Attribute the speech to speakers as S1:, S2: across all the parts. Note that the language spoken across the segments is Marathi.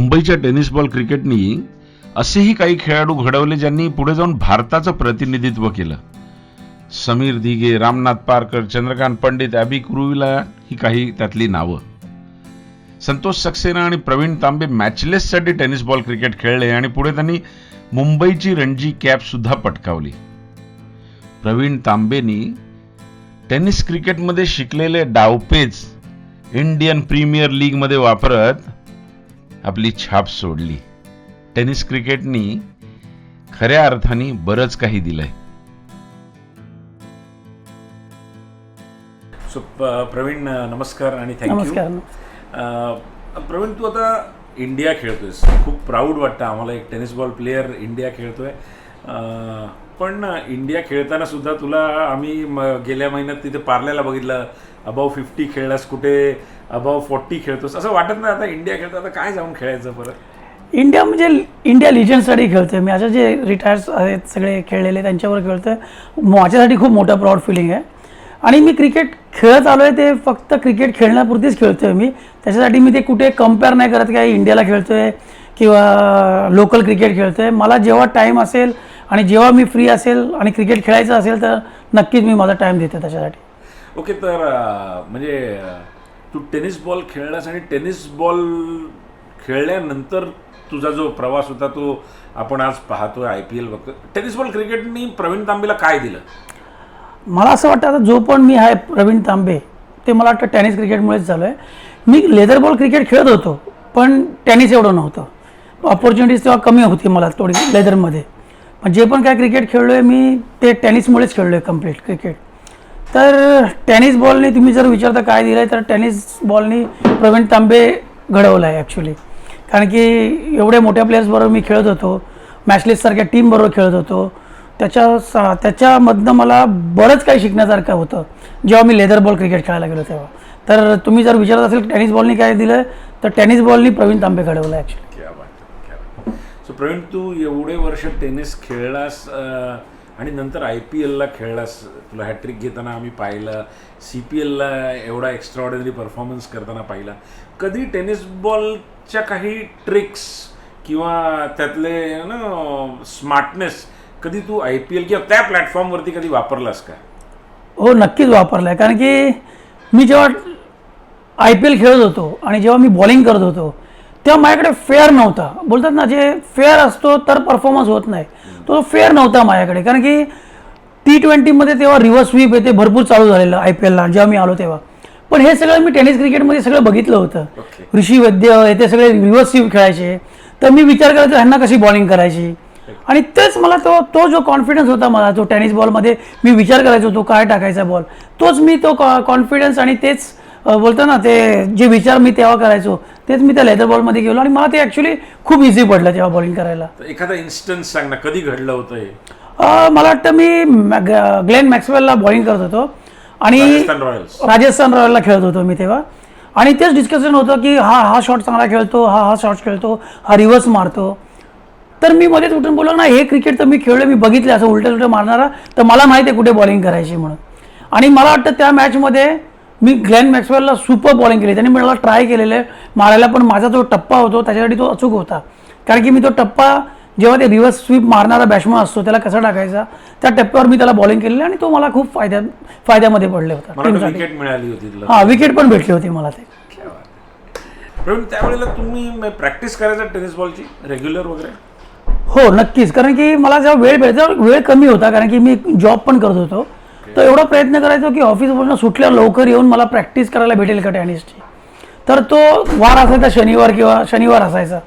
S1: मुंबईच्या टेनिस बॉल क्रिकेटनी असेही काही खेळाडू घडवले ज्यांनी पुढे जाऊन भारताचं प्रतिनिधित्व केलं. समीर दिघे, रामनाथ पारकर, चंद्रकांत पंडित, ॲबी कुरुविला ही काही त्यातली नावं. संतोष सक्सेना आणि प्रवीण तांबे मॅचलेससाठी टेनिस बॉल क्रिकेट खेळले आणि पुढे त्यांनी मुंबईची रणजी कॅप सुद्धा पटकावली. प्रवीण तांबेनी टेनिस क्रिकेटमध्ये शिकलेले डावपेच इंडियन प्रीमियर लीगमध्ये वापरत आपली छाप सोडली. टेनिस क्रिकेटनी खऱ्या अर्थाने बरंच काही दिलंय.
S2: सो प्रवीण नमस्कार आणि थँक्यू.
S3: नमस्कार.
S2: प्रवीण, तू आता इंडिया खेळतोयस, खूप प्राऊड वाटतं आम्हाला एक टेनिस बॉल प्लेयर इंडिया खेळतोय. पण इंडिया खेळताना सुद्धा तुला आम्ही गेल्या महिन्यात तिथे पार्ल्याला बघितलं, अबाव 50 खेळलास, कुठे अबाव 40 खेळतोस. असं वाटत नाही आता इंडिया खेळतो, आता काय जाऊन खेळायचं परत?
S3: इंडिया म्हणजे इंडिया लिजंडसाठी खेळतोय मी. अशा जे रिटायर्स आहेत सगळे खेळलेले त्यांच्यावर खेळतोय. माझ्यासाठी खूप मोठं प्राऊड फिलिंग आहे. आणि मी क्रिकेट खेळत आलो आहे ते फक्त क्रिकेट खेळण्यापुरतीच खेळतोय मी. त्याच्यासाठी मी ते कुठे कम्पेअर नाही करत की इंडियाला खेळतोय किंवा लोकल क्रिकेट खेळतोय. मला जेव्हा टाईम असेल आणि जेव्हा मी फ्री असेल आणि क्रिकेट खेळायचं असेल तर नक्कीच मी माझा टाईम देतो त्याच्यासाठी.
S2: ओके, तर म्हणजे तू टेनिस बॉल खेळलास आणि टेनिस बॉल खेळल्यानंतर तुझा जो प्रवास होता तो आपण आज पाहतोय, IPL बघतोय. टेनिस बॉल क्रिकेटनी प्रवीण तांबेला काय दिलं?
S3: मला असं वाटतं आता जो पण मी आहे प्रवीण तांबे ते मला वाटतं टेनिस क्रिकेटमुळेच झालं आहे. मी लेदर बॉल क्रिकेट खेळत होतो पण टेनिस एवढं नव्हतं. ऑपॉर्च्युनिटीज तेव्हा कमी होती मला थोडी लेदरमध्ये. पण जे पण काय क्रिकेट खेळलो आहे मी ते टेनिसमुळेच खेळलो आहे कम्प्लीट क्रिकेट. तर टेनिस बॉलने तुम्ही जर विचारता काय दिलं आहे तर टेनिस बॉलनी प्रवीण तांबे घडवलं आहे ॲक्च्युली. कारण की एवढ्या मोठ्या प्लेयर्सबरोबर मी खेळत होतो, मॅचलेससारख्या टीमबरोबर खेळत होतो. त्याच्यामधनं मला बरंच काही शिकण्यासारखं होतं जेव्हा मी लेदर बॉल क्रिकेट खेळायला गेलो तेव्हा. तर तुम्ही जर विचारत असेल टेनिस बॉलनी काय दिलं तर टेनिस बॉलनी प्रवीण तांबे घडवलं ॲक्च्युली.
S2: सो प्रवीण, तू एवढे वर्ष टेनिस खेळलास आणि नंतर IPLला खेळलास. तुला हॅट्रिक घेताना आम्ही पाहिलं, CPLला एवढा एक्स्ट्राऑर्डिनरी परफॉर्मन्स करताना पाहिला. कधी टेनिस बॉलच्या काही ट्रिक्स किंवा त्यातले स्मार्टनेस कधी तू IPL किंवा त्या प्लॅटफॉर्मवरती कधी वापरलास का?
S3: हो, नक्कीच वापरलं आहे. कारण की मी जेव्हा IPL खेळत होतो आणि जेव्हा मी बॉलिंग करत होतो तेव्हा माझ्याकडे फेअर नव्हता. बोलतात ना, जे फेअर असतो तर परफॉर्मन्स होत नाही, तो फेअर नव्हता माझ्याकडे. कारण की T20मध्ये तेव्हा रिव्हर्स स्वीप येते भरपूर चालू झालेलं IPLला जेव्हा मी आलो तेव्हा. पण हे सगळं मी टेनिस क्रिकेटमध्ये सगळं बघितलं होतं. ऋषी वैद्य येते सगळे रिव्हर्स स्वीप खेळायचे. तर मी विचार करायचो ह्यांना कशी बॉलिंग करायची. आणि तेच मला तो जो कॉन्फिडन्स होता मला तो टेनिस बॉलमध्ये मी विचार करायचो तो काय टाकायचा बॉल, तोच मी तो कॉन्फिडन्स आणि तेच बोलतो ना ते जे विचार मी तेव्हा करायचो तेच मी त्या लेदर बॉलमध्ये गेलो आणि मला ते ॲक्च्युली खूप इझी पडलं तेव्हा बॉलिंग करायला.
S2: एखादा इन्स्टन्स सांग ना, कधी घडलं होतं हे?
S3: मला वाटतं मी ग्लेन मॅक्सवेलला बॉलिंग करत होतो आणि राजस्थान रॉयल्सला खेळत होतो मी तेव्हा. आणि तेच डिस्कशन होतं की हा शॉट चांगला खेळतो, हा शॉट खेळतो, हा रिव्हर्स मारतो. तर मी मध्येच उठून बोललो ना, हे क्रिकेट तर मी खेळलो, मी बघितलं असं उलटं मारणारा, तर मला माहिती आहे कुठे बॉलिंग करायची म्हणून. आणि मला वाटतं त्या मॅचमध्ये मी ग्लेन मॅक्सवेलला सुपर बॉलिंग केली. त्यांनी मला ट्राय केलेलं मारायला, पण माझा जो टप्पा होतो त्याच्यासाठी तो अचूक होता. कारण की मी तो टप्पा जेव्हा ते रिव्हर्स स्वीप मारणारा बॅट्समन असतो त्याला कसा टाकायचा त्या टप्प्यावर मी त्याला बॉलिंग केलेलं आणि तो मला खूप फायद्यामध्ये पडले होता टीमसाठी. हां, विकेट पण भेटली होती मला ते.
S2: प्रवीण, त्यावेळेला तुम्ही प्रॅक्टिस करायचा टेनिस बॉलची रेग्युलर वगैरे?
S3: हो, नक्कीच. कारण की मला जेव्हा वेळ भेटायचा वेळ कमी होता कारण की मी जॉब पण करत होतो. तर एवढा प्रयत्न करायचो की ऑफिसवरून सुटल्यावर लवकर येऊन मला प्रॅक्टिस करायला भेटेल का टेनिसची. तर तो वार असायचा शनिवार असायचा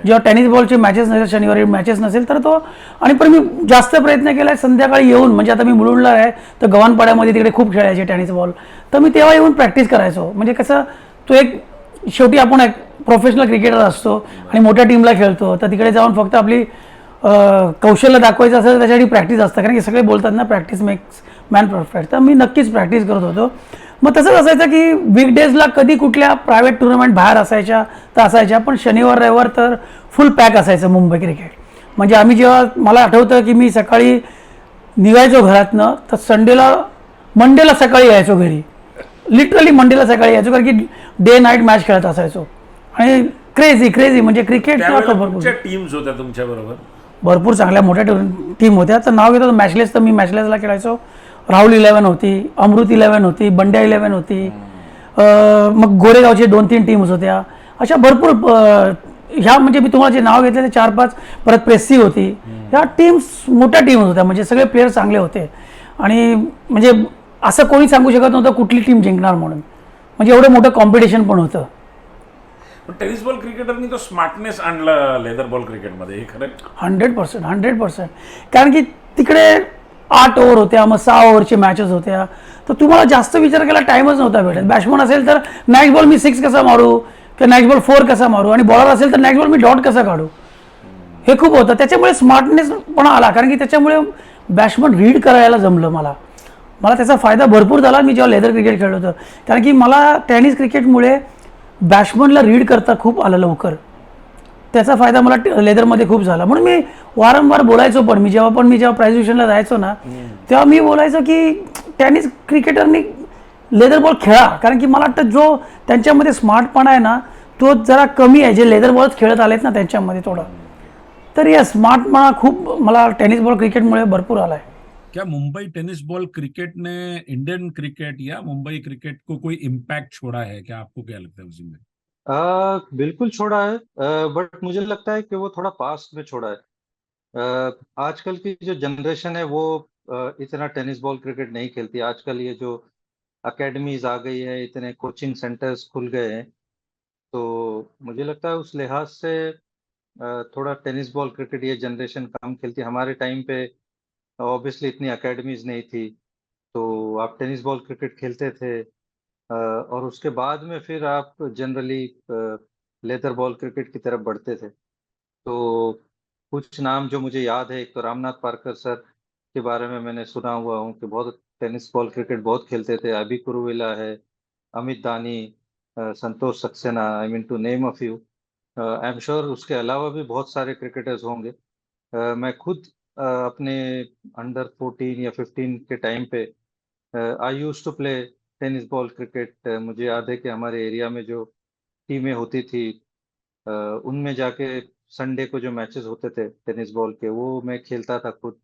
S3: जेव्हा टेनिस बॉलचे मॅचेस नसेल, शनिवारी मॅचेस नसेल तर तो. आणि पण मी जास्त प्रयत्न केला आहे संध्याकाळी येऊन, म्हणजे आता मी मुलुंडला आहे तर गव्हाणपाड्यामध्ये तिकडे खूप खेळायचे टेनिस बॉल, तर मी तेव्हा येऊन प्रॅक्टिस करायचो. म्हणजे कसं तो एक शेवटी आपण एक प्रोफेशनल क्रिकेटर असतो आणि मोठ्या टीमला खेळतो तर तिकडे जाऊन फक्त आपली कौशल्य दाखवायचं असेल त्याच्यासाठी प्रॅक्टिस असतं. कारण की सगळे बोलतात ना प्रॅक्टिस मेक्स मॅन परफेक्ट. तर मी नक्कीच प्रॅक्टिस करत होतो. मग तसंच असायचं की वीकडेजला कधी कुठल्या प्रायव्हेट टुर्नामेंट बाहेर असायच्या तर असायच्या, पण शनिवार रविवार तर फुल पॅक असायचं मुंबई क्रिकेट. म्हणजे आम्ही जेव्हा मला आठवतं की मी सकाळी निघायचो घरातनं तर मंडेला सकाळी यायचो घरी. लिटरली मंडेला सकाळी यायचो कारण की डे नाईट मॅच खेळत असायचो. आणि क्रेझी क्रेझी म्हणजे क्रिकेट
S2: त्यावेळेला
S3: भरपूर
S2: कुठच्या टीम्स होत्या तुमच्या बरोबर?
S3: भरपूर चांगल्या मोठ्या टीम होत्या. तर नाव घेतो मॅचलेस, तर मी मॅचलेसला खेळायचो. राहुल 11 होती, अमृत 11 होती, बंड्या 11 होती. मग गोरेगावचे 2-3 टीम्स होत्या. अशा भरपूर ह्या म्हणजे मी तुम्हाला जे नाव घेतले ते 4-5. परत प्रेस्सी होती. ह्या टीम्स मोठ्या टीम्स होत्या, म्हणजे सगळे प्लेयर चांगले होते. आणि म्हणजे असं कोणी सांगू शकत नव्हतं कुठली टीम जिंकणार म्हणून, म्हणजे एवढं मोठं कॉम्पिटिशन पण होतं.
S2: पण टेनिस बॉल क्रिकेटरनी तो स्मार्टनेस आणला लेदर बॉल क्रिकेटमध्ये, हे खरं?
S3: 100%. कारण की तिकडे 8 ओव्हर होत्या, मग 6 ओव्हरची मॅचेस होत्या. तर तुम्हाला जास्त विचार करायला टाइमच नव्हता भेटत. बॅट्समन असेल तर नेक्स्ट बॉल मी 6 कसा मारू, किंवा नेक्स्ट बॉल 4 कसा मारू, आणि बॉलर असेल तर नेक्स्ट बॉल मी डॉट कसा काढू, हे खूप होतं. त्याच्यामुळे स्मार्टनेस पण आला, कारण की त्याच्यामुळे बॅट्समन रीड करायला जमलं. मला त्याचा फायदा भरपूर झाला मी जेव्हा लेदर क्रिकेट खेळलो होतो. कारण की मला टेनिस क्रिकेटमुळे बॅट्समनला रीड करता खूप आलं लवकर. त्याचा फायदा मला लेदरमध्ये खूप झाला. म्हणून मी वारंवार बोलायचो. पण मी जेव्हा प्रायझिशनला जायचो ना, तेव्हा मी बोलायचो की टेनिस क्रिकेटरनी लेदर बॉल खेळा. कारण की मला वाटतं जो त्यांच्यामध्ये स्मार्टपणा आहे ना, तो जरा कमी आहे, जे लेदर बॉल्स खेळत आलेत ना त्यांच्यामध्ये थोडं. तर या स्मार्टपणा खूप मला टेनिस बॉल क्रिकेटमुळे भरपूर आला आहे.
S4: क्या मुंबई टेनिस बॉल क्रिकेट ने इंडियन क्रिकेट या मुंबई क्रिकेट को कोई इम्पैक्ट छोड़ा है क्या? आपको क्या लगता है उसमें?
S5: बिल्कुल छोड़ा है, बट मुझे लगता है कि वो थोड़ा पास्ट में छोड़ा है। आजकल की जो जनरेशन है वो इतना टेनिस बॉल क्रिकेट नहीं खेलती। आजकल ये जो अकेडमीज आ गई है, इतने कोचिंग सेंटर्स खुल गए हैं, तो मुझे लगता है उस लिहाज से थोड़ा टेनिस बॉल क्रिकेट ये जनरेशन कम खेलती है। हमारे टाइम पे ऑब्वियसली इतनी अकेडमीज नहीं थी, तो आप टेनिस बॉल क्रिकेट खेलते थे। और उसके बाद में फिर आप जनरली लेदर बॉल क्रिकेट की तरफ बढ़ते थे। तो कुछ नाम जो मुझे याद है, एक तो रामनाथ पारकर सर के बारे में मैंने सुना हुआ हूँ कि बहुत टेनिस बॉल क्रिकेट बहुत खेलते थे। अभी कुरुविला है, Amit Dani, Santosh Saxena, I mean to name a few. I am sure उसके अलावा भी बहुत सारे क्रिकेटर्स होंगे। मैं खुद अपने अंडर 14 या 15 के टाइम पे I used to play tennis ball cricket. मुझे याद है कि हमारे एरिया में जो टीमें होती थी, उनमें जाके संडे को जो मैचेस होते थे टेनिस बॉल के, वो मैं खेलता था खुद।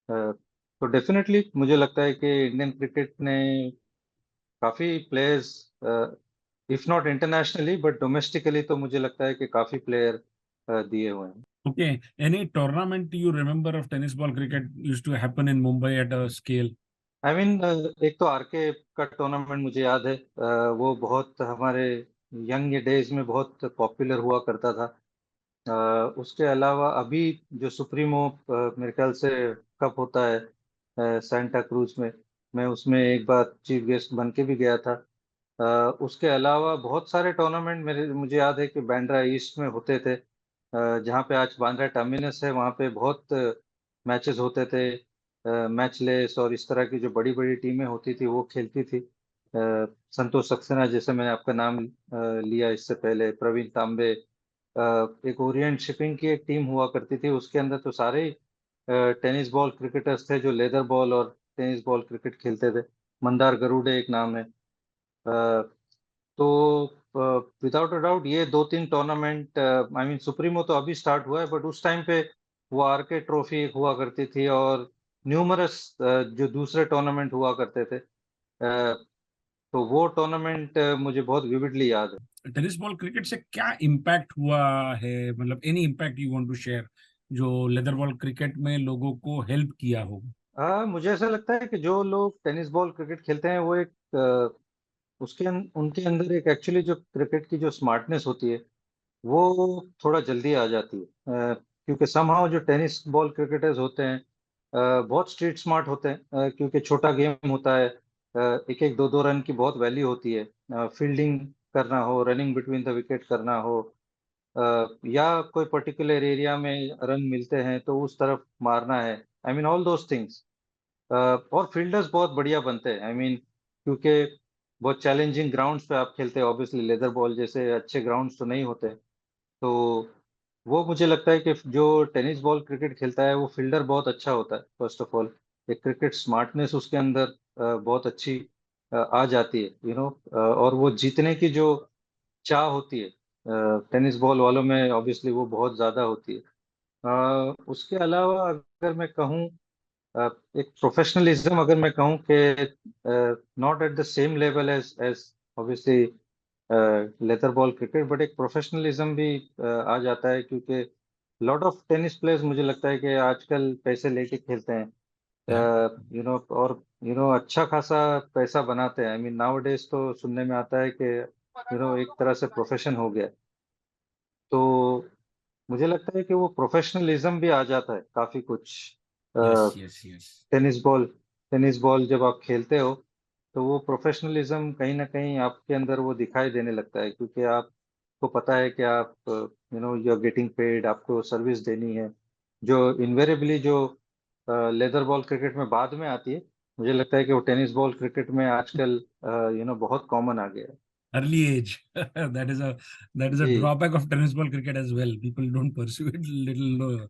S5: तो डेफिनेटली मुझे लगता है कि इंडियन क्रिकेट ने काफ़ी players, if not internationally but domestically, तो मुझे लगता है कि काफ़ी प्लेयर दिए हुए हैं।
S4: Okay, any tournament you remember of tennis ball cricket used to happen in Mumbai at a scale?
S5: I mean एक तो आरके का टूर्नामेंट मुझे याद है, वो बहुत हमारे यंग डेज में बहुत पॉपुलर हुआ करता था। उसके अलावा अभी जो सुप्रीमो मेरे ख्याल से कप होता है सेंटा क्रूज में, मैं उसमें एक बार चीफ गेस्ट बन के भी गया था। उसके अलावा बहुत सारे टूर्नामेंट मुझे याद है कि बांद्रा ईस्ट में होते थे, जहाँ पे आज बांद्रा टर्मिनस है, वहाँ पे बहुत मैचेस होते थे। मैचलेस और इस तरह की जो बड़ी बड़ी टीमें होती थी वो खेलती थी। संतोष सक्सेना, जैसे मैंने आपका नाम लिया इससे पहले, प्रवीण तांबे, एक ओरिएंट शिपिंग की एक टीम हुआ करती थी, उसके अंदर तो सारे ही टेनिस बॉल क्रिकेटर्स थे जो लेदर बॉल और टेनिस बॉल क्रिकेट खेलते थे। मंदार गरुड़े एक नाम है। तो विदाउट अ डाउट ये 2-3 टूर्नामेंट, आई मीन सुप्रीमो तो अभी स्टार्ट हुआ है, बट उस टाइम पे वो आरके ट्रॉफी एक हुआ करती थी, और न्यूमरस जो दूसरे टूर्नामेंट हुआ करते थे, तो वो टूर्नामेंट मुझे बहुत विविडली याद है।
S4: टेनिस बॉल क्रिकेट से क्या इम्पैक्ट हुआ है? मतलब any impact you want to share जो लेदर बॉल क्रिकेट में लोगों को हेल्प किया हो?
S5: मुझे ऐसा लगता है कि जो लोग टेनिस बॉल क्रिकेट खेलते हैं वो एक उनके अंदर एक एक्चुअली जो क्रिकेट की जो स्मार्टनेस होती है वो थोड़ा जल्दी आ जाती है। क्योंकि समहाउ जो टेनिस बॉल क्रिकेटर्स होते हैं बहुत स्ट्रीट स्मार्ट होते हैं, क्योंकि छोटा गेम होता है, एक एक दो दो रन की बहुत वैल्यू होती है। फील्डिंग करना हो, रनिंग बिटवीन द विकेट करना हो, या कोई पर्टिकुलर एरिया में रन मिलते हैं तो उस तरफ मारना है, I mean all those things. और फील्डर्स बहुत बढ़िया बनते हैं, आई मीन क्योंकि बहुत चैलेंजिंग ग्राउंड्स पे आप खेलते हैं, ऑब्वियसली लेदर बॉल जैसे अच्छे ग्राउंड्स तो नहीं होते। तो वो मुझे लगता है कि जो टेनिस बॉल क्रिकेट खेलता है वो फील्डर बहुत अच्छा होता है। फर्स्ट ऑफ ऑल एक क्रिकेट स्मार्टनेस उसके अंदर बहुत अच्छी आ जाती है, और वो जीतने की जो चाह होती है टेनिस बॉल वालों में ऑब्वियसली वो बहुत ज़्यादा होती है। उसके अलावा अगर मैं कहूँ, एक प्रोफेशनलिज्म अगर मैं कहूँ कि not at the same level as as obviously leather ball cricket, but एक प्रोफेशनलिज्म भी आ जाता है, क्योंकि लॉट ऑफ टेनिस प्लेयर्स मुझे लगता है कि आजकल पैसे लेके खेलते हैं, और अच्छा खासा पैसा बनाते हैं। आई मीन नाउ डेज तो सुनने में आता है कि एक तरह से प्रोफेशन हो गया है। तो मुझे लगता है कि वो प्रोफेशनलिज्म भी आ जाता है काफी कुछ।
S4: Yes yes yes.
S5: Tennis ball जब आप खेलते हो तो वो प्रोफेशनलिज्म कहीं ना कहीं आपके अंदर वो दिखाई देने लगता है, क्योंकि आपको पता है कि आप यू आर गेटिंग पेड, आपको सर्विस देनी है, जो इन्वेरेबली जो लेदर बॉल क्रिकेट में बाद में आती है। मुझे लगता है कि वो टेनिस बॉल क्रिकेट में आजकल बहुत कॉमन आ गया है।
S4: Early age. That is a
S5: G.
S4: drawback of tennis ball cricket as well. People don't pursue it little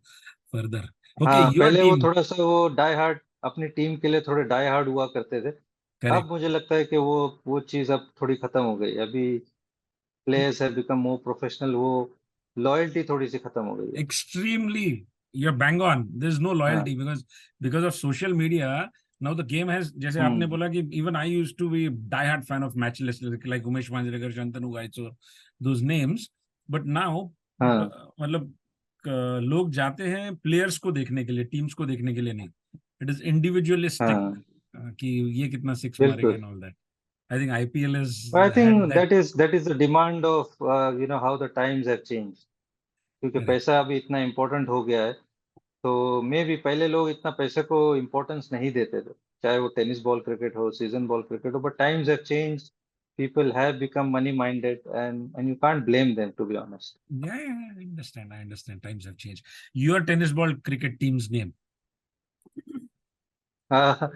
S4: further. Okay,
S5: हाँ,
S4: your
S5: पहले वो
S4: team.
S5: थोड़ा सा वो डाई हार्ड, अपनी टीम के लिए थोड़े डाई हार्ड हुआ करते थे। अब
S4: Correct.
S5: मुझे लगता है कि वो चीज अब थोड़ी खत्म हो गई। अभी players have become more professional, वो लॉयल्टी थोड़ी सी खत्म हो गई है।
S4: Extremely. You're bang on. There's no
S5: हाँ।
S4: loyalty because of social media. Now the game has, जैसे आपने
S5: हम्म।
S4: बोला कि even I used to be diehard fan of matchless like Umesh Manjrekar, Shantanu Gaitsur, those names. But now
S5: हाँ।
S4: मतलब लोग जाते हैं प्लेयर्स को देखने के लिए, टीम्स को देखने के लिए नहीं. इट इज इंडिविजुअलिस्टिक
S5: हाँ।
S4: कि ये कितना सिक्स मारेगा
S5: बिल्कुल।
S4: End all that. I think IPL is
S5: I
S4: had
S5: think
S4: that.
S5: That is the demand of how the times have change, क्योंकि
S4: करेक्ट.
S5: पैसा अभी इतना इम्पोर्टेंट हो गया है। तो मे भी पहले लोग इतना पैसे को इम्पोर्टेंस नहीं देते थे, चाहे वो टेनिस बॉल क्रिकेट हो, सीजन बॉल क्रिकेट हो, but times have change, people have become money minded, and you can't blame them, to be honest.
S4: Yeah, I understand times have changed. Your tennis ball cricket team's name.
S5: uh,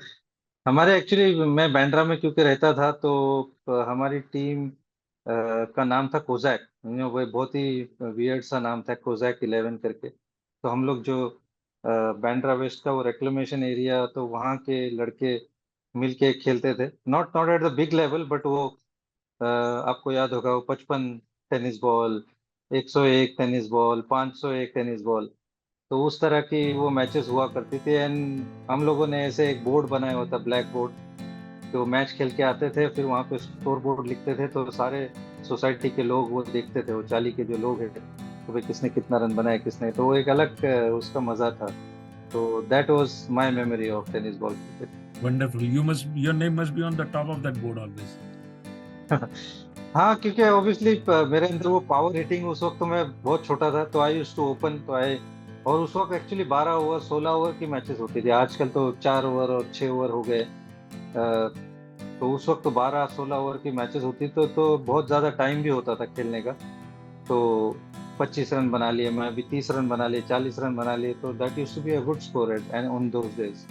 S5: हमारे एक्चुअली मैं बैंड्रा में क्योंकि रहता था, तो हमारी टीम का नाम था कोजैक। वो बहुत ही वियर्ड सा नाम था, कोजैक 11 करके। तो हम लोग जो बैंड्रा वेस्ट का वो रेक्लेमेशन एरिया, तो वहाँ के लड़के मिलके खेलते थे, not not at the big level, but वो आपको याद होगा वो 55 tennis ball, 101 tennis ball, 501 tennis ball, तो उस तरह की वो मैचेस हुआ करती थी। एंड हम लोगों ने ऐसे एक बोर्ड बनाया हुआ था, ब्लैक बोर्ड, तो मैच खेल के आते थे, फिर वहाँ पे स्कोर बोर्ड लिखते थे, तो सारे सोसाइटी के लोग वो देखते थे, वो चाली के जो लोग हैं, तो भाई किसने कितना रन बनाया किसने, तो वो एक अलग उसका मजा था। तो that was my memory of tennis ball cricket.
S4: Wonderful. Your name must be on the top of that board always.
S5: हाँ, क्योंकि ऑब्वियसली मेरे अंदर वो पावर हिटिंग, उस वक्त तो मैं बहुत छोटा था, तो आई यूज्ड टू ओपन, तो आई, और उस वक्त एक्चुअली 12 ओवर 16 ओवर की मैचेस होती थी। आजकल तो 4 ओवर और 6 ओवर हो गए। तो उस वक्त तो 12 16 ओवर की मैचेस होती, तो बहुत ज़्यादा टाइम भी होता था खेलने का। तो 25 रन बना लिए, मैं अभी 30 रन बना लिए, 40 रन बना लिए, तो that used to be a good score and on those days.